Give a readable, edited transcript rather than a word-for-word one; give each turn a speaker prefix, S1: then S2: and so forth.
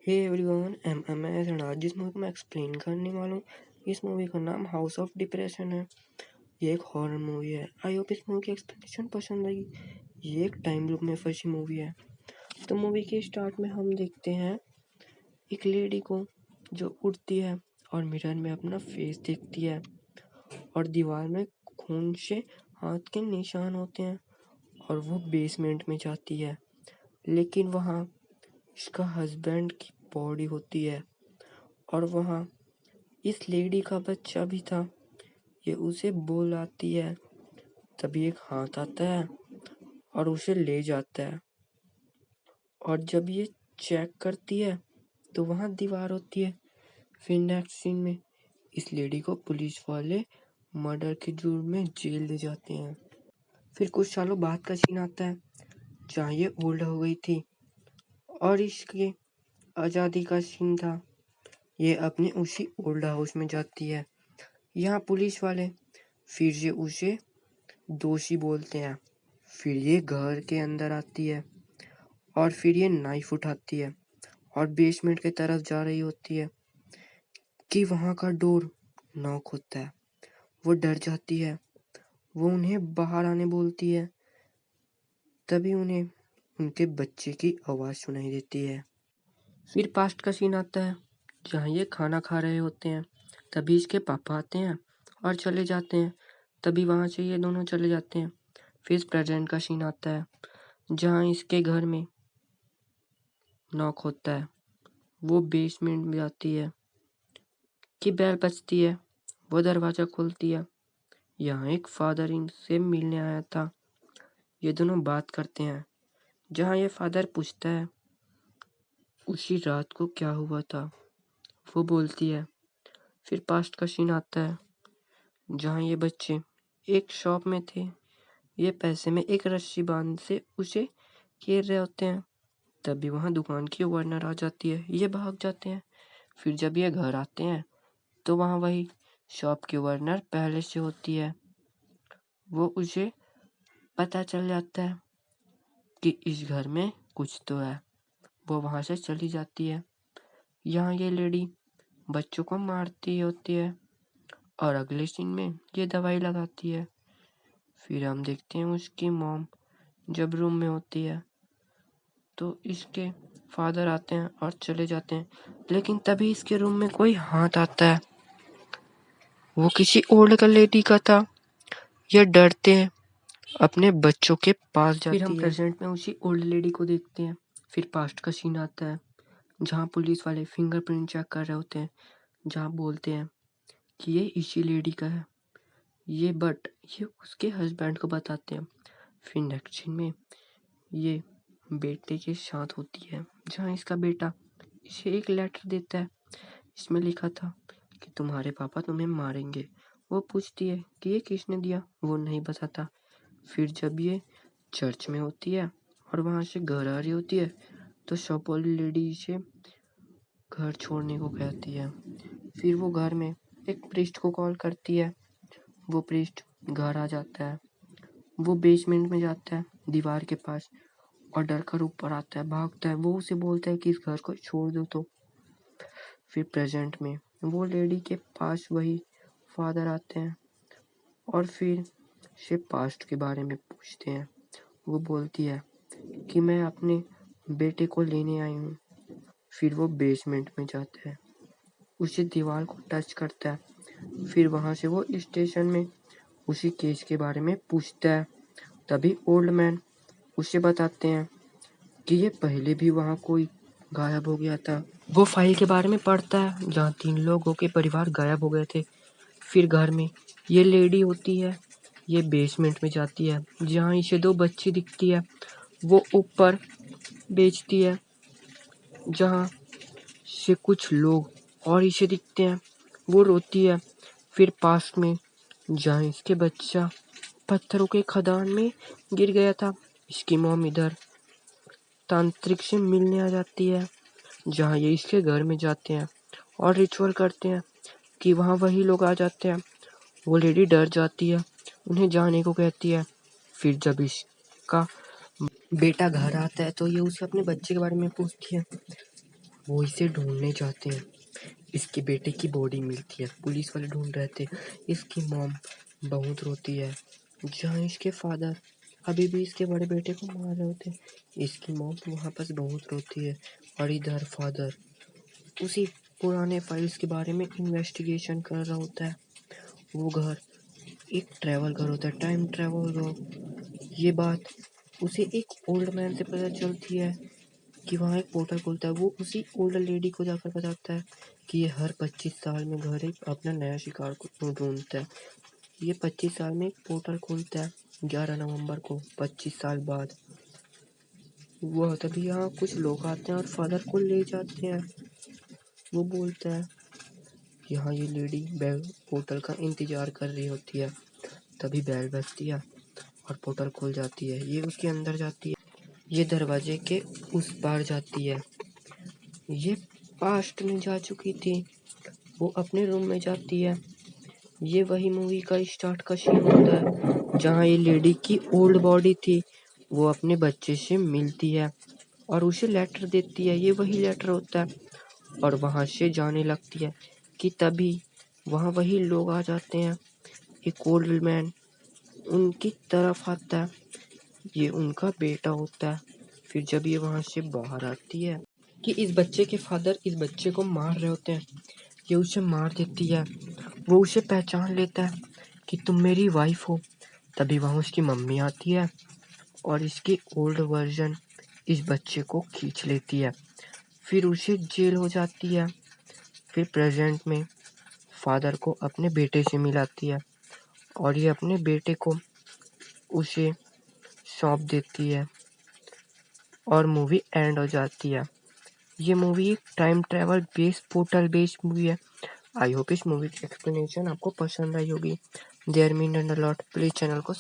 S1: Hey everyone, M S and आज जिस movie को मैं एक्सप्लेन करने वाला हूँ, इस मूवी का नाम हाउस ऑफ डिप्रेशन है। ये एक हॉरर मूवी है। आई होप इस मूवी की एक्सप्लेनेशन पसंद आई। ये एक टाइम लूप में फंसी मूवी है। तो मूवी के स्टार्ट में हम देखते हैं एक लेडी को जो उठती है और मिरर में अपना फेस देखती है और दीवार में खून से हाथ के निशान होते हैं और वो बेसमेंट में जाती है, लेकिन वहाँ इसका हस्बैंड की बॉडी होती है और वहाँ इस लेडी का बच्चा भी था। ये उसे बुलाती है, तभी एक हाथ आता है और उसे ले जाता है और जब ये चेक करती है तो वहाँ दीवार होती है। फिर नेक्स्ट सीन में इस लेडी को पुलिस वाले मर्डर के जुर्म में जेल ले जाते हैं। फिर कुछ सालों बाद का सीन आता है जहाँ ये ओल्ड हो गई थी और इसके आज़ादी का सीन था। ये अपने उसी ओल्ड हाउस में जाती है। यहाँ पुलिस वाले फिर से उसे दोषी बोलते हैं। फिर ये घर के अंदर आती है और फिर ये नाइफ उठाती है और बेसमेंट की तरफ जा रही होती है कि वहाँ का डोर नॉक होता है। वो डर जाती है। वो उन्हें बाहर आने बोलती है, तभी उन्हें उनके बच्चे की आवाज़ सुनाई देती है। फिर पास्ट का सीन आता है जहाँ ये खाना खा रहे होते हैं, तभी इसके पापा आते हैं और चले जाते हैं। तभी वहाँ से ये दोनों चले जाते हैं। फिर प्रेजेंट का सीन आता है जहाँ इसके घर में नॉक होता है। वो बेसमेंट में जाती है कि बेल बजती है। वो दरवाज़ा खोलती है। यहाँ एक फादर इनसे मिलने आया था। ये दोनों बात करते हैं जहाँ ये फादर पूछता है उसी रात को क्या हुआ था। वो बोलती है। फिर पास्ट का सीन आता है जहाँ ये बच्चे एक शॉप में थे। ये पैसे में एक रस्सी बांध से उसे घेर रहे होते हैं। तभी वहाँ दुकान की ओनर आ जाती है। ये भाग जाते हैं। फिर जब ये घर आते हैं तो वहाँ वही शॉप की ओनर पहले से होती है। वो उसे पता चल जाता है कि इस घर में कुछ तो है। वो वहाँ से चली जाती है। यहाँ ये लेडी बच्चों को मारती होती है और अगले सीन में ये दवाई लगाती है। फिर हम देखते हैं उसकी मॉम जब रूम में होती है तो इसके फादर आते हैं और चले जाते हैं, लेकिन तभी इसके रूम में कोई हाथ आता है। वो किसी ओल्ड लेडी का था। ये डरते हैं, अपने बच्चों के पास जाती है। फिर हम प्रेजेंट में उसी ओल्ड लेडी को देखते हैं। फिर पास्ट का सीन आता है जहाँ पुलिस वाले फिंगरप्रिंट चेक कर रहे होते हैं, जहाँ बोलते हैं कि ये इसी लेडी का है। ये उसके हस्बैंड को बताते हैं। फिर नेक्स्ट सीन में ये बेटे के साथ होती है जहाँ इसका बेटा इसे एक लेटर देता है। इसमें लिखा था कि तुम्हारे पापा तुम्हें मारेंगे। वो पूछती है कि ये किसने दिया। वो नहीं बताता। फिर जब ये चर्च में होती है और वहाँ से घर आ रही होती है तो शॉप वाली लेडी इसे घर छोड़ने को कहती है। फिर वो घर में एक प्रीस्ट को कॉल करती है। वो प्रीस्ट घर आ जाता है। वो बेसमेंट में जाता है दीवार के पास और डर कर ऊपर आता है, भागता है। वो उसे बोलता है कि इस घर को छोड़ दो। तो फिर प्रेजेंट में वो लेडी के पास वही फादर आते हैं और फिर से पास्ट के बारे में पूछते हैं। वो बोलती है कि मैं अपने बेटे को लेने आई हूँ। फिर वो बेसमेंट में जाता है, उसे दीवार को टच करता है। फिर वहाँ से वो स्टेशन में उसी केस के बारे में पूछता है। तभी ओल्ड मैन उसे बताते हैं कि ये पहले भी वहाँ कोई गायब हो गया था। वो फाइल के बारे में पढ़ता है जहाँ 3 लोगों के परिवार गायब हो गए थे। फिर घर में ये लेडी होती है। ये बेसमेंट में जाती है जहाँ इसे 2 बच्ची दिखती है। वो ऊपर बेचती है जहाँ से कुछ लोग और इसे दिखते हैं। वो रोती है। फिर पास में जहाँ इसके बच्चा पत्थरों के खदान में गिर गया था, इसकी मॉम इधर तांत्रिक से मिलने आ जाती है जहाँ ये इसके घर में जाते हैं और रिचुअल करते हैं कि वहाँ वही लोग आ जाते हैं। वो लेडी डर जाती है, उन्हें जाने को कहती है। फिर जब इसका बेटा घर आता है तो ये उसे अपने बच्चे के बारे में पूछती है। वो इसे ढूंढने जाते हैं। इसके बेटे की बॉडी मिलती है, पुलिस वाले ढूंढ रहे थे। इसकी मॉम बहुत रोती है। जहाँ इसके फादर अभी भी इसके बड़े बेटे को मार रहे होते, इसकी मॉम वहाँ पर बहुत रोती है। और इधर फादर उसी पुराने फाइल्स के बारे में इन्वेस्टिगेशन कर रहा होता है। वो घर एक ट्रैवल घर होता है, टाइम ट्रैवल घर। ये बात उसे एक ओल्ड मैन से पता चलती है कि वहाँ एक पोर्टल खुलता है। वो उसी ओल्ड लेडी को जाकर बताता है कि ये हर 25 साल में घर एक अपना नया शिकार को ढूंढता है। ये 25 साल में एक पोर्टल खुलता है 11 नवंबर को, 25 साल बाद। वह तभी यहाँ कुछ लोग आते हैं और फादर को ले जाते हैं। वो बोलता है कि हाँ, ये लेडी बेल पोर्टल का इंतजार कर रही होती है। तभी बेल बजती है और पोर्टल खुल जाती है। ये उसके अंदर जाती है। ये दरवाजे के उस पार जाती है। ये पास्ट में जा चुकी थी। वो अपने रूम में जाती है। ये वही मूवी का स्टार्ट का सीन होता है जहाँ ये लेडी की ओल्ड बॉडी थी, वो अपने बच्चे से मिलती है और उसे लेटर देती है। ये वही लेटर होता है और वहाँ से जाने लगती है कि तभी वहाँ वही लोग आ जाते हैं। एक ओल्ड मैन उनकी तरफ आता है। ये उनका बेटा होता है। फिर जब ये वहाँ से बाहर आती है कि इस बच्चे के फादर इस बच्चे को मार रहे होते हैं, ये उसे मार देती है। वो उसे पहचान लेता है कि तुम मेरी वाइफ हो। तभी वहाँ उसकी मम्मी आती है और इसकी ओल्ड वर्जन इस बच्चे को खींच लेती है। फिर उसे जेल हो जाती है। फिर प्रेजेंट में फादर को अपने बेटे से मिलाती है और ये अपने बेटे को उसे सौंप देती है और मूवी एंड हो जाती है। ये मूवी एक time travel based portal based movie है। आई होप इस मूवी की एक्सप्लेनेशन आपको पसंद आई होगी। There mean and a lot. Please channel को